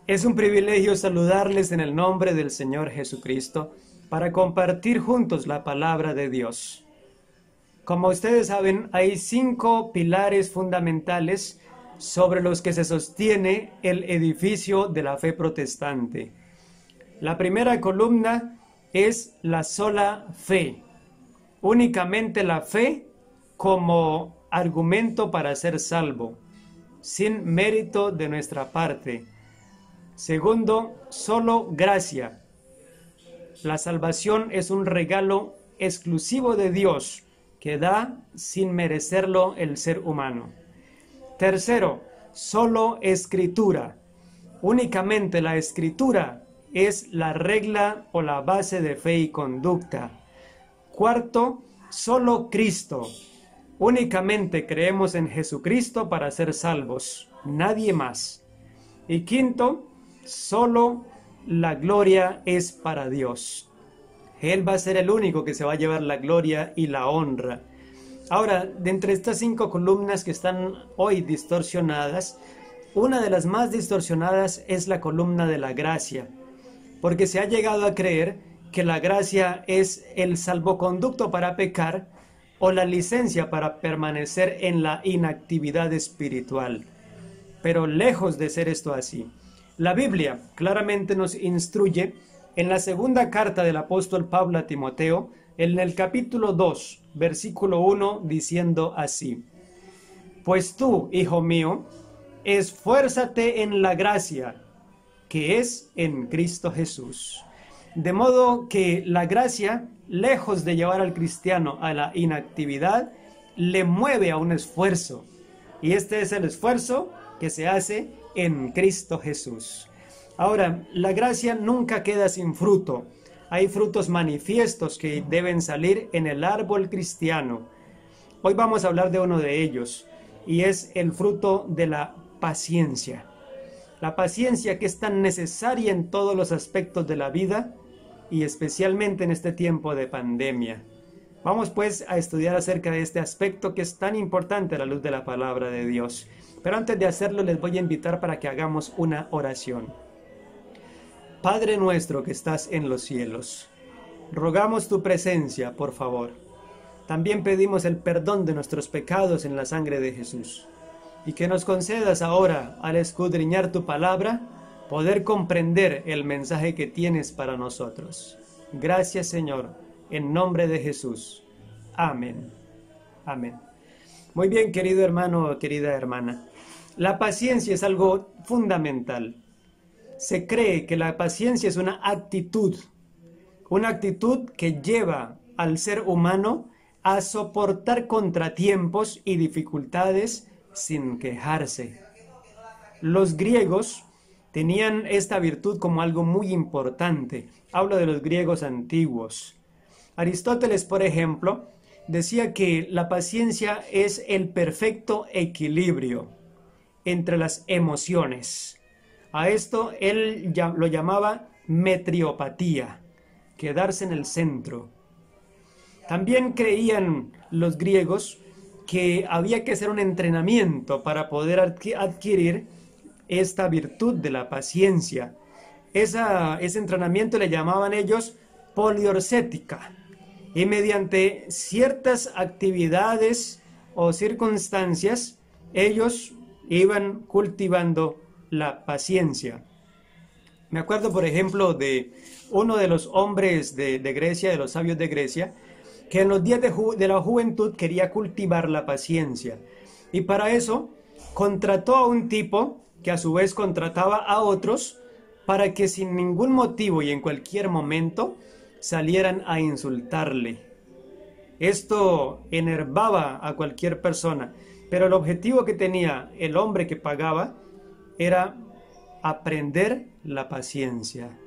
Es un privilegio saludarles en el nombre del Señor Jesucristo para compartir juntos la palabra de Dios. Como ustedes saben, hay 5 pilares fundamentales sobre los que se sostiene el edificio de la fe protestante. La primera columna es la sola fe, únicamente la fe como argumento para ser salvo, sin mérito de nuestra parte. Segundo, solo gracia. La salvación es un regalo exclusivo de Dios que da sin merecerlo el ser humano. Tercero, solo escritura. Únicamente la escritura es la regla o la base de fe y conducta. Cuarto, solo Cristo. Únicamente creemos en Jesucristo para ser salvos, nadie más. Y quinto, solo la gloria es para Dios. Él va a ser el único que se va a llevar la gloria y la honra. Ahora, de entre estas 5 columnas que están hoy distorsionadas, una de las más distorsionadas es la columna de la gracia, porque se ha llegado a creer que la gracia es el salvoconducto para pecar o la licencia para permanecer en la inactividad espiritual. Pero lejos de ser esto así. La Biblia claramente nos instruye en la segunda carta del apóstol Pablo a Timoteo, en el capítulo 2, versículo 1, diciendo así: Pues tú, hijo mío, esfuérzate en la gracia que es en Cristo Jesús. De modo que la gracia, lejos de llevar al cristiano a la inactividad, le mueve a un esfuerzo. Y este es el esfuerzo que se hace en Cristo Jesús. Ahora, la gracia nunca queda sin fruto. Hay frutos manifiestos que deben salir en el árbol cristiano. Hoy vamos a hablar de uno de ellos, y es el fruto de la paciencia. La paciencia que es tan necesaria en todos los aspectos de la vida, y especialmente en este tiempo de pandemia. Vamos pues a estudiar acerca de este aspecto que es tan importante a la luz de la palabra de Dios. Pero antes de hacerlo les voy a invitar para que hagamos una oración. Padre nuestro que estás en los cielos, rogamos tu presencia, por favor. También pedimos el perdón de nuestros pecados en la sangre de Jesús. Y que nos concedas ahora, al escudriñar tu palabra, poder comprender el mensaje que tienes para nosotros. Gracias, Señor, en nombre de Jesús. Amén. Amén. Muy bien, querido hermano, querida hermana. La paciencia es algo fundamental. Se cree que la paciencia es una actitud que lleva al ser humano a soportar contratiempos y dificultades sin quejarse. Los griegos tenían esta virtud como algo muy importante. Hablo de los griegos antiguos. Aristóteles, por ejemplo, decía que la paciencia es el perfecto equilibrio entre las emociones. A esto él lo llamaba metriopatía, quedarse en el centro. También creían los griegos que había que hacer un entrenamiento para poder adquirir esta virtud de la paciencia. Ese entrenamiento le llamaban ellos poliorcética. Y mediante ciertas actividades o circunstancias, ellos iban cultivando la paciencia. Me acuerdo, por ejemplo, de uno de los hombres de Grecia, de los sabios de Grecia, que en los días de la juventud quería cultivar la paciencia. Y para eso contrató a un tipo que a su vez contrataba a otros para que sin ningún motivo y en cualquier momento salieran a insultarle. Esto enervaba a cualquier persona, pero el objetivo que tenía el hombre que pagaba era aprender la paciencia.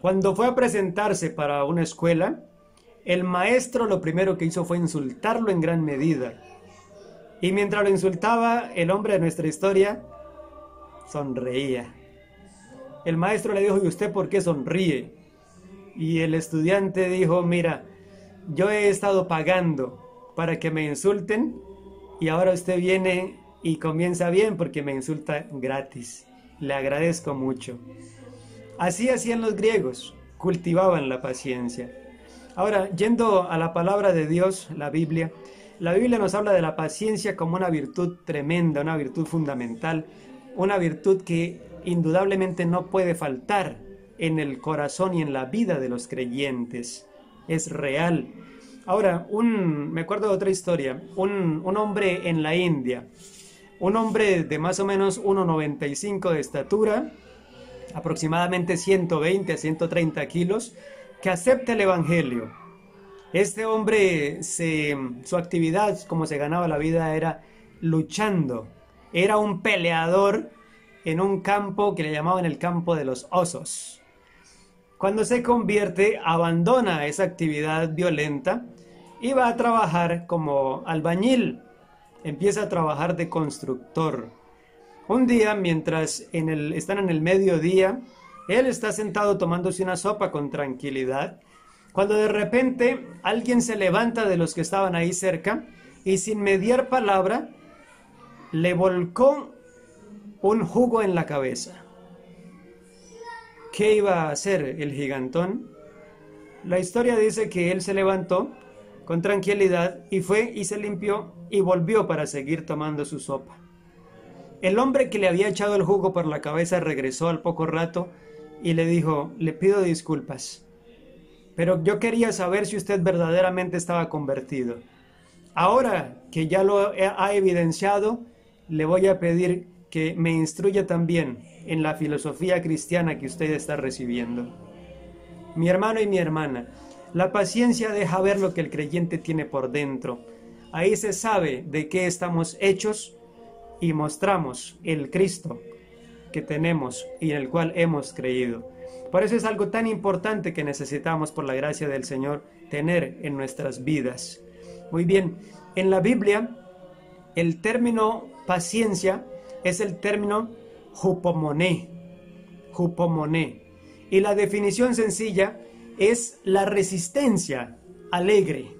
Cuando fue a presentarse para una escuela, el maestro lo primero que hizo fue insultarlo en gran medida. Y mientras lo insultaba, el hombre de nuestra historia sonreía. El maestro le dijo: ¿y usted por qué sonríe? Y el estudiante dijo: mira, yo he estado pagando para que me insulten y ahora usted viene y comienza bien porque me insulta gratis. le agradezco mucho. Así hacían los griegos, cultivaban la paciencia. Ahora, yendo a la palabra de Dios, la Biblia nos habla de la paciencia como una virtud tremenda, una virtud fundamental, una virtud que indudablemente no puede faltar en el corazón y en la vida de los creyentes. Es real. Ahora, me acuerdo de otra historia, un hombre en la India, un hombre de más o menos 1,95 de estatura, aproximadamente 120 a 130 kilos, que acepta el Evangelio. Este hombre, su actividad, como se ganaba la vida, era luchando. Era un peleador en un campo que le llamaban el campo de los osos. Cuando se convierte, abandona esa actividad violenta y va a trabajar como albañil. Empieza a trabajar de constructor. Un día, mientras están en el mediodía, él está sentado tomándose una sopa con tranquilidad, cuando de repente alguien se levanta de los que estaban ahí cerca y sin mediar palabra le volcó un jugo en la cabeza. ¿Qué iba a hacer el gigantón? La historia dice que él se levantó con tranquilidad y fue y se limpió y volvió para seguir tomando su sopa. El hombre que le había echado el jugo por la cabeza regresó al poco rato y le dijo: le pido disculpas, pero yo quería saber si usted verdaderamente estaba convertido. Ahora que ya lo ha evidenciado, le voy a pedir que me instruya también en la filosofía cristiana que usted está recibiendo. Mi hermano y mi hermana, la paciencia deja ver lo que el creyente tiene por dentro. Ahí se sabe de qué estamos hechos y mostramos el Cristo que tenemos y en el cual hemos creído. Por eso es algo tan importante que necesitamos, por la gracia del Señor, tener en nuestras vidas. Muy bien, en la Biblia el término paciencia es el término hupomoné, y la definición sencilla es la resistencia alegre,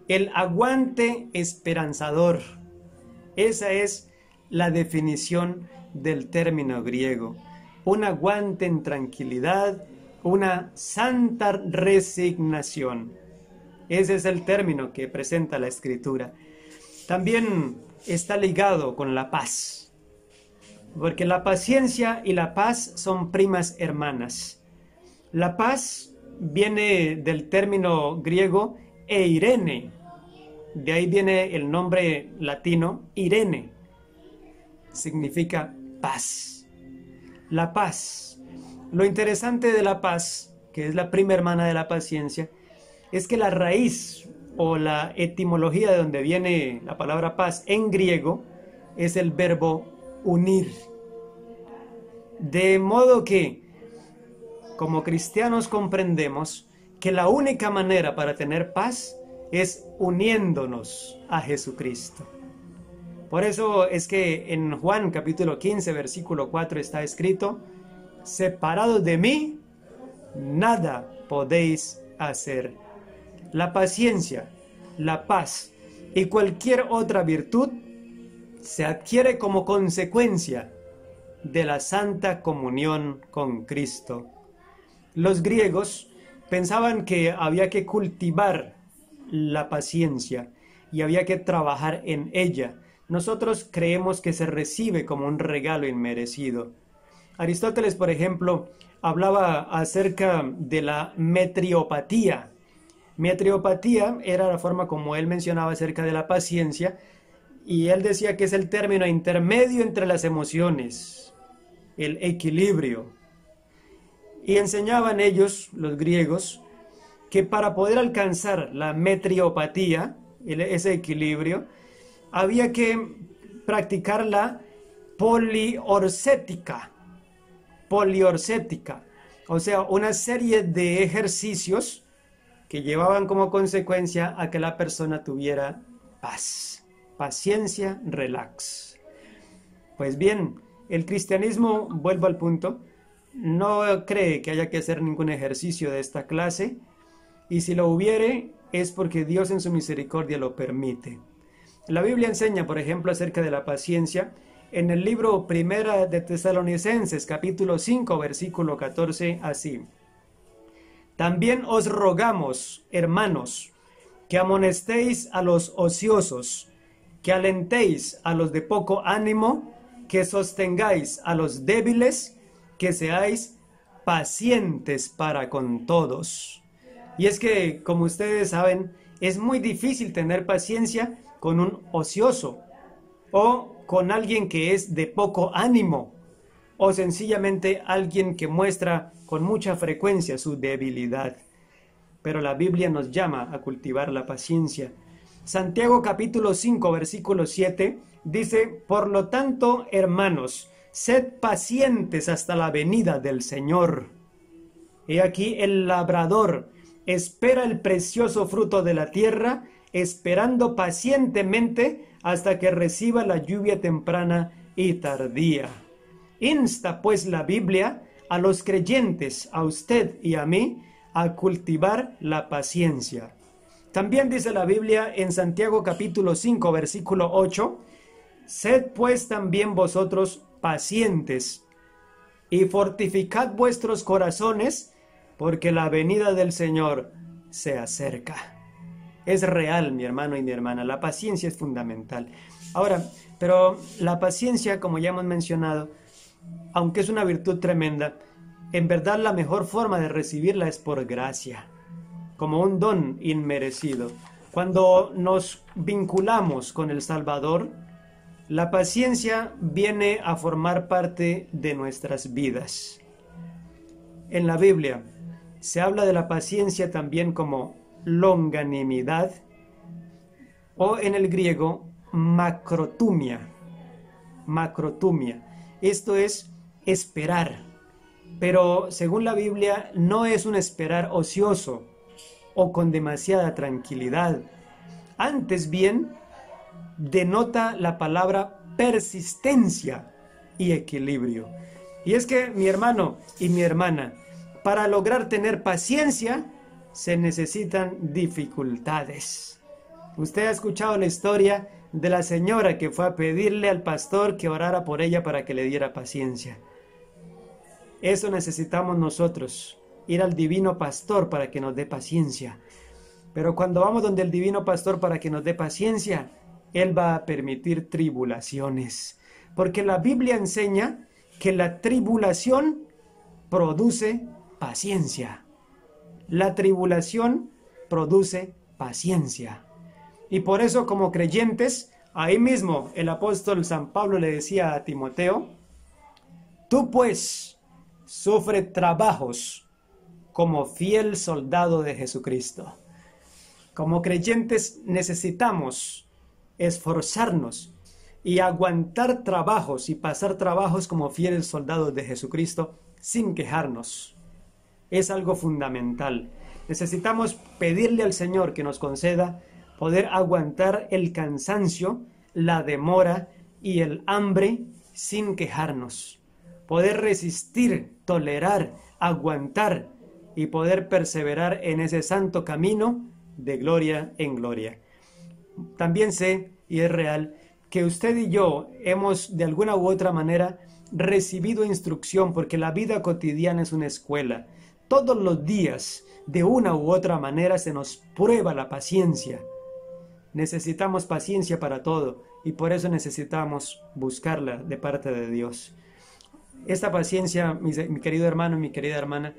el aguante esperanzador. Esa es la definición del término griego. Un aguante en tranquilidad, una santa resignación. Ese es el término que presenta la Escritura. También está ligado con la paz, porque la paciencia y la paz son primas hermanas. La paz viene del término griego eirene, de ahí viene el nombre latino Irene, significa paz. La paz. Lo interesante de la paz, que es la prima hermana de la paciencia, es que la raíz o la etimología de donde viene la palabra paz en griego es el verbo unir. De modo que, como cristianos, comprendemos que la única manera para tener paz es uniéndonos a Jesucristo. Por eso es que en Juan capítulo 15, versículo 4 está escrito: separados de mí, nada podéis hacer. La paciencia, la paz y cualquier otra virtud se adquiere como consecuencia de la santa comunión con Cristo. Los griegos pensaban que había que cultivar la paciencia y había que trabajar en ella. Nosotros creemos que se recibe como un regalo inmerecido. Aristóteles, por ejemplo, hablaba acerca de la metriopatía. Metriopatía era la forma como él mencionaba acerca de la paciencia, y él decía que es el término intermedio entre las emociones, el equilibrio. Y enseñaban ellos, los griegos, que para poder alcanzar la metriopatía, ese equilibrio, había que practicar la poliorcética, o sea, una serie de ejercicios que llevaban como consecuencia a que la persona tuviera paz, paciencia, relax. Pues bien, el cristianismo, vuelvo al punto, no cree que haya que hacer ningún ejercicio de esta clase, y si lo hubiere es porque Dios en su misericordia lo permite. La Biblia enseña, por ejemplo, acerca de la paciencia en el libro Primera de Tesalonicenses, capítulo 5, versículo 14, así: también os rogamos, hermanos, que amonestéis a los ociosos, que alentéis a los de poco ánimo, que sostengáis a los débiles, que seáis pacientes para con todos. Y es que, como ustedes saben, es muy difícil tener paciencia con un ocioso o con alguien que es de poco ánimo o sencillamente alguien que muestra con mucha frecuencia su debilidad. Pero la Biblia nos llama a cultivar la paciencia. Santiago capítulo 5 versículo 7 dice: por lo tanto, hermanos, sed pacientes hasta la venida del Señor. He aquí el labrador espera el precioso fruto de la tierra, esperando pacientemente hasta que reciba la lluvia temprana y tardía. Insta pues la Biblia a los creyentes, a usted y a mí, a cultivar la paciencia. También dice la Biblia en Santiago capítulo 5 versículo 8: sed pues también vosotros pacientes y fortificad vuestros corazones, porque la venida del Señor se acerca. Es real, mi hermano y mi hermana, la paciencia es fundamental. Ahora, pero la paciencia, como ya hemos mencionado, aunque es una virtud tremenda, en verdad la mejor forma de recibirla es por gracia, como un don inmerecido. Cuando nos vinculamos con el Salvador, la paciencia viene a formar parte de nuestras vidas. En la Biblia se habla de la paciencia también como longanimidad, o en el griego macrotumia. Macrotumia. Esto es esperar, pero según la Biblia no es un esperar ocioso o con demasiada tranquilidad. Antes bien, denota la palabra persistencia y equilibrio. Y es que, mi hermano y mi hermana, para lograr tener paciencia se necesitan dificultades. Usted ha escuchado la historia de la señora que fue a pedirle al pastor que orara por ella para que le diera paciencia. Eso necesitamos nosotros, ir al divino pastor para que nos dé paciencia. Pero cuando vamos donde el divino pastor para que nos dé paciencia, Él va a permitir tribulaciones. Porque la Biblia enseña que la tribulación produce paciencia. La tribulación produce paciencia. Y por eso, como creyentes, ahí mismo el apóstol San Pablo le decía a Timoteo: tú pues sufre trabajos como fiel soldado de Jesucristo. Como creyentes necesitamos esforzarnos y aguantar trabajos y pasar trabajos como fieles soldados de Jesucristo sin quejarnos. Es algo fundamental. Necesitamos pedirle al Señor que nos conceda poder aguantar el cansancio, la demora y el hambre sin quejarnos. Poder resistir, tolerar, aguantar y poder perseverar en ese santo camino de gloria en gloria. También sé, y es real, que usted y yo hemos de alguna u otra manera recibido instrucción, porque la vida cotidiana es una escuela. Todos los días, de una u otra manera, se nos prueba la paciencia. Necesitamos paciencia para todo y por eso necesitamos buscarla de parte de Dios. Esta paciencia, mi querido hermano y mi querida hermana,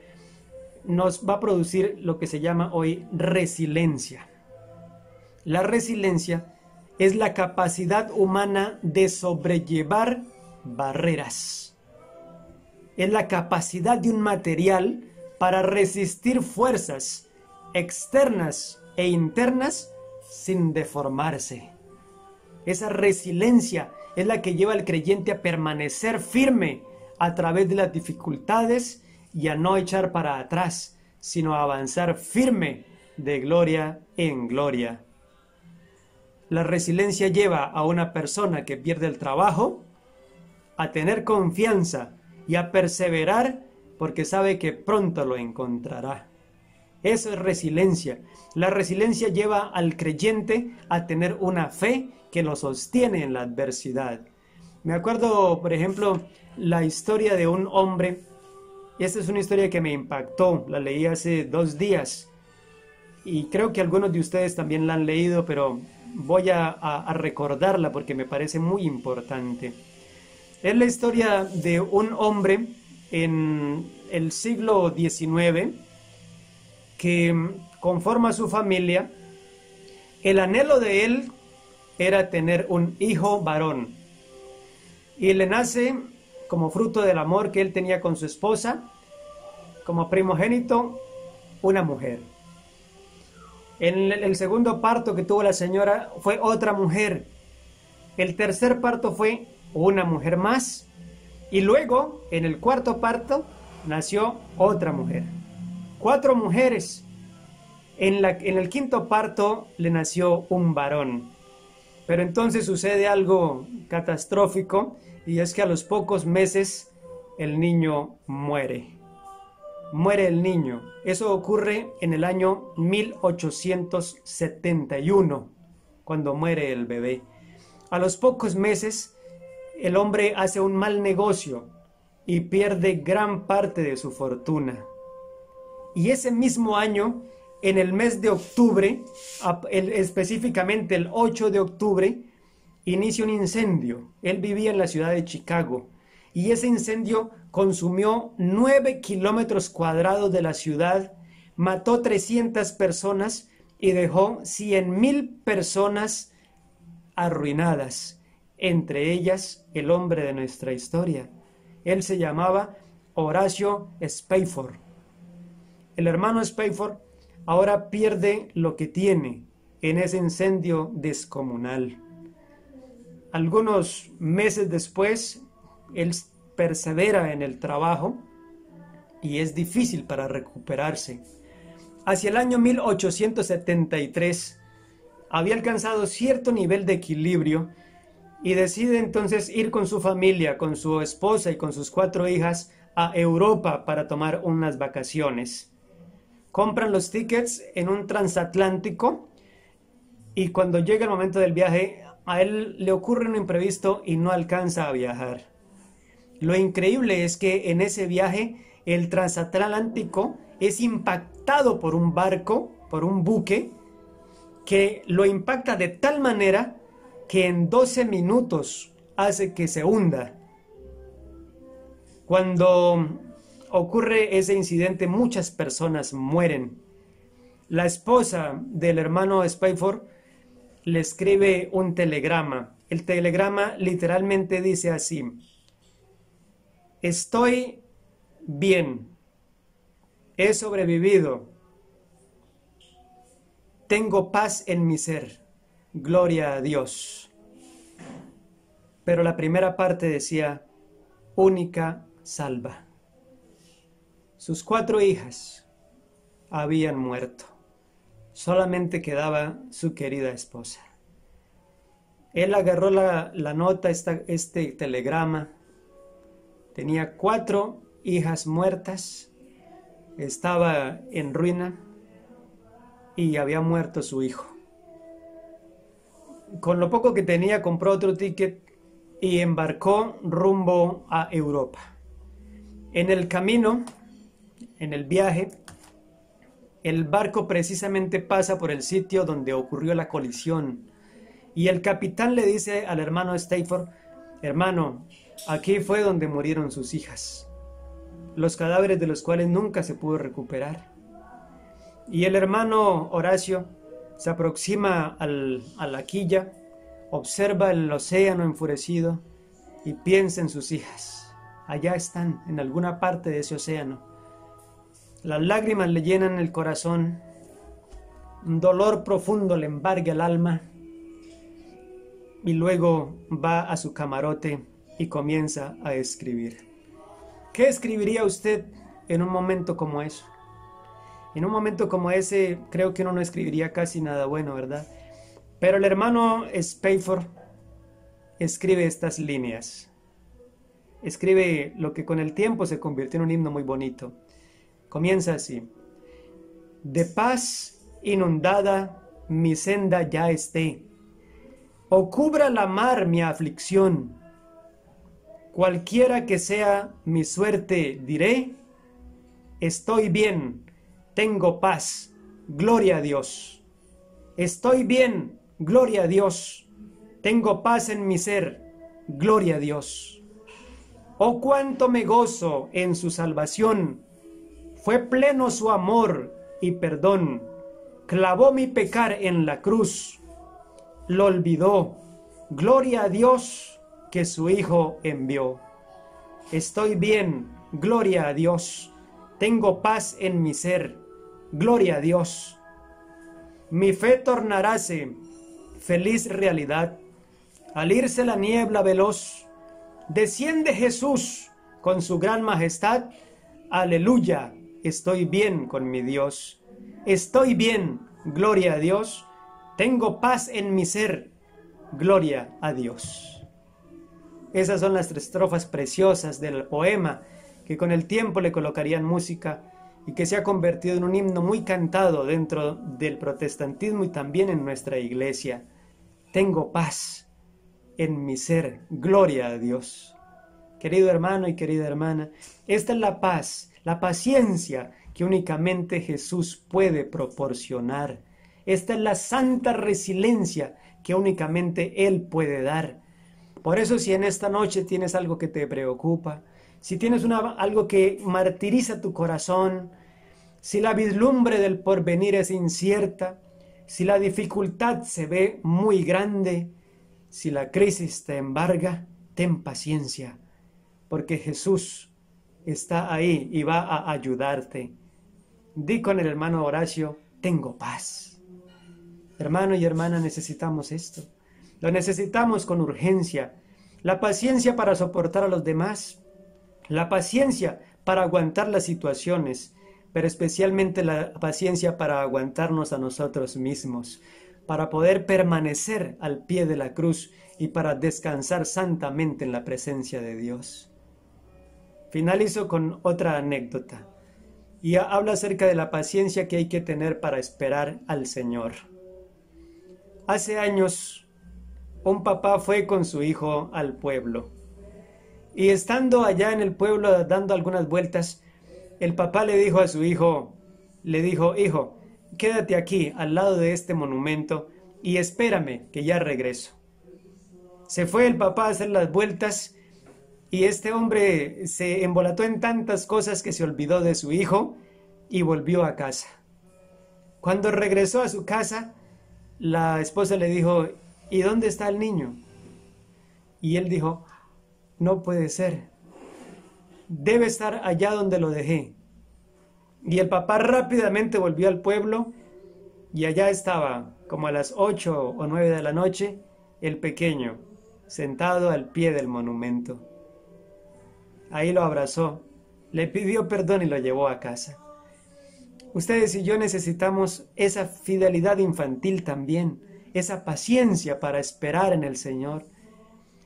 nos va a producir lo que se llama hoy resiliencia. La resiliencia es la capacidad humana de sobrellevar barreras. Es la capacidad de un material para resistir fuerzas externas e internas sin deformarse. Esa resiliencia es la que lleva al creyente a permanecer firme a través de las dificultades y a no echar para atrás, sino a avanzar firme de gloria en gloria. La resiliencia lleva a una persona que pierde el trabajo a tener confianza y a perseverar porque sabe que pronto lo encontrará. Eso es resiliencia. La resiliencia lleva al creyente a tener una fe que lo sostiene en la adversidad. Me acuerdo, por ejemplo, la historia de un hombre, y esta es una historia que me impactó, la leí hace 2 días, y creo que algunos de ustedes también la han leído, pero voy a recordarla porque me parece muy importante. Es la historia de un hombre en el siglo XIX que conforma su familia. El anhelo de él era tener un hijo varón y le nace como fruto del amor que él tenía con su esposa, como primogénito, una mujer. En el segundo parto que tuvo la señora fue otra mujer. El tercer parto fue una mujer más. Y luego, en el cuarto parto, nació otra mujer. 4 mujeres. En el quinto parto le nació un varón. Pero entonces sucede algo catastrófico, y es que a los pocos meses el niño muere. Muere el niño. Eso ocurre en el año 1871, cuando muere el bebé. A los pocos meses, el hombre hace un mal negocio y pierde gran parte de su fortuna. Y ese mismo año, en el mes de octubre, específicamente el 8 de octubre, inicia un incendio. Él vivía en la ciudad de Chicago y ese incendio consumió 9 kilómetros cuadrados de la ciudad, mató 300 personas y dejó 100,000 personas arruinadas, entre ellas el hombre de nuestra historia. Él se llamaba Horacio Spafford. El hermano Spafford ahora pierde lo que tiene en ese incendio descomunal. Algunos meses después, él persevera en el trabajo y es difícil para recuperarse. Hacia el año 1873 había alcanzado cierto nivel de equilibrio y decide entonces ir con su familia, con su esposa y con sus 4 hijas a Europa para tomar unas vacaciones. Compran los tickets en un transatlántico y cuando llega el momento del viaje, a él le ocurre un imprevisto y no alcanza a viajar. Lo increíble es que en ese viaje el transatlántico es impactado por un barco, por un buque, que lo impacta de tal manera que en 12 minutos hace que se hunda. Cuando ocurre ese incidente, muchas personas mueren. La esposa del hermano Spafford le escribe un telegrama. El telegrama literalmente dice así: estoy bien, he sobrevivido, tengo paz en mi ser, gloria a Dios. Pero la primera parte decía: única salva. Sus 4 hijas habían muerto. Solamente quedaba su querida esposa. Él agarró la nota, este telegrama. Tenía 4 hijas muertas. Estaba en ruina y había muerto su hijo. Con lo poco que tenía, compró otro ticket y embarcó rumbo a Europa. En el camino, en el viaje, el barco precisamente pasa por el sitio donde ocurrió la colisión. Y el capitán le dice al hermano Spafford: hermano, aquí fue donde murieron sus hijas, los cadáveres de los cuales nunca se pudo recuperar. Y el hermano Horacio se aproxima a la quilla, observa el océano enfurecido y piensa en sus hijas. Allá están, en alguna parte de ese océano. Las lágrimas le llenan el corazón, un dolor profundo le embarga el alma, y luego va a su camarote y comienza a escribir. ¿Qué escribiría usted en un momento como eso? En un momento como ese, creo que uno no escribiría casi nada bueno, ¿verdad? Pero el hermano Spafford escribe estas líneas. Escribe lo que con el tiempo se convirtió en un himno muy bonito. Comienza así: de paz inundada mi senda ya esté, o cubra la mar mi aflicción, Cualquiera que sea mi suerte, diré, estoy bien, tengo paz, gloria a Dios. Estoy bien, gloria a Dios. Tengo paz en mi ser, gloria a Dios. Oh, cuánto me gozo en su salvación. Fue pleno su amor y perdón. Clavó mi pecar en la cruz. Lo olvidó. Gloria a Dios que su Hijo envió. Estoy bien, gloria a Dios. Tengo paz en mi ser, gloria a Dios. Mi fe tornaráse feliz realidad. Al irse la niebla veloz, desciende Jesús con su gran majestad. Aleluya, estoy bien con mi Dios. Estoy bien, gloria a Dios. Tengo paz en mi ser, gloria a Dios. Esas son las 3 estrofas preciosas del poema que con el tiempo le colocarían música y que se ha convertido en un himno muy cantado dentro del protestantismo y también en nuestra iglesia. Tengo paz en mi ser, gloria a Dios. Querido hermano y querida hermana, esta es la paz, la paciencia que únicamente Jesús puede proporcionar. Esta es la santa resiliencia que únicamente Él puede dar. Por eso, si en esta noche tienes algo que te preocupa, si tienes algo que martiriza tu corazón, si la vislumbre del porvenir es incierta, si la dificultad se ve muy grande, si la crisis te embarga, ten paciencia, porque Jesús está ahí y va a ayudarte. Di con el hermano Horacio, tengo paz. Hermano y hermana, necesitamos esto. Lo necesitamos con urgencia. La paciencia para soportar a los demás, la paciencia para aguantar las situaciones, pero especialmente la paciencia para aguantarnos a nosotros mismos, para poder permanecer al pie de la cruz y para descansar santamente en la presencia de Dios. Finalizo con otra anécdota y habla acerca de la paciencia que hay que tener para esperar al Señor. Hace años, un papá fue con su hijo al pueblo y estando allá en el pueblo dando algunas vueltas, el papá le dijo a su hijo, hijo, quédate aquí al lado de este monumento y espérame que ya regreso. Se fue el papá a hacer las vueltas y este hombre se embolató en tantas cosas que se olvidó de su hijo y volvió a casa. Cuando regresó a su casa, la esposa le dijo, ¿y dónde está el niño? Y él dijo, no puede ser, debe estar allá donde lo dejé. Y el papá rápidamente volvió al pueblo y allá estaba, como a las 8 o 9 de la noche, el pequeño, sentado al pie del monumento. Ahí lo abrazó, le pidió perdón y lo llevó a casa. Ustedes y yo necesitamos esa fidelidad infantil también, esa paciencia para esperar en el Señor.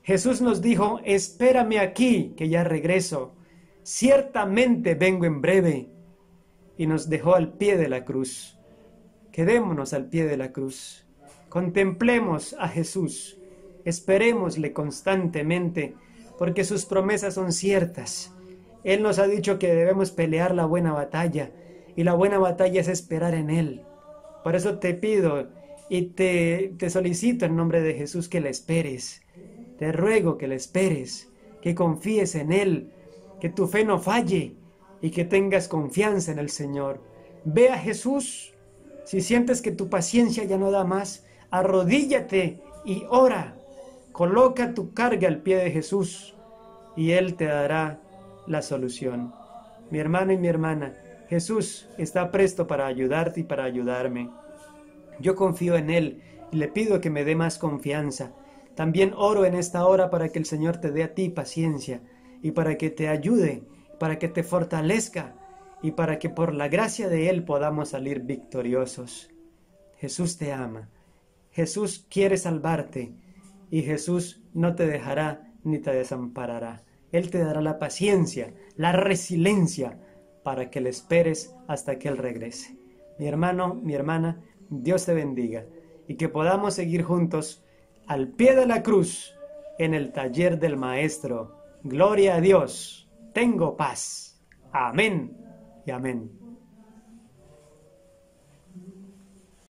Jesús nos dijo, espérame aquí, que ya regreso. Ciertamente vengo en breve. Y nos dejó al pie de la cruz. Quedémonos al pie de la cruz. Contemplemos a Jesús. Esperémosle constantemente, porque sus promesas son ciertas. Él nos ha dicho que debemos pelear la buena batalla, y la buena batalla es esperar en Él. Por eso te pido y te solicito en nombre de Jesús que le esperes. Te ruego que le esperes, que confíes en Él, que tu fe no falle y que tengas confianza en el Señor. Ve a Jesús. Si sientes que tu paciencia ya no da más, arrodíllate y ora. Coloca tu carga al pie de Jesús y Él te dará la solución. Mi hermano y mi hermana, Jesús está presto para ayudarte y para ayudarme. Yo confío en Él y le pido que me dé más confianza. También oro en esta hora para que el Señor te dé a ti paciencia y para que te ayude, para que te fortalezca y para que por la gracia de Él podamos salir victoriosos. Jesús te ama, Jesús quiere salvarte y Jesús no te dejará ni te desamparará. Él te dará la paciencia, la resiliencia para que le esperes hasta que Él regrese. Mi hermano, mi hermana, Dios te bendiga y que podamos seguir juntos al pie de la cruz en el taller del Maestro Gloria a Dios. Tengo paz. Amén y amén.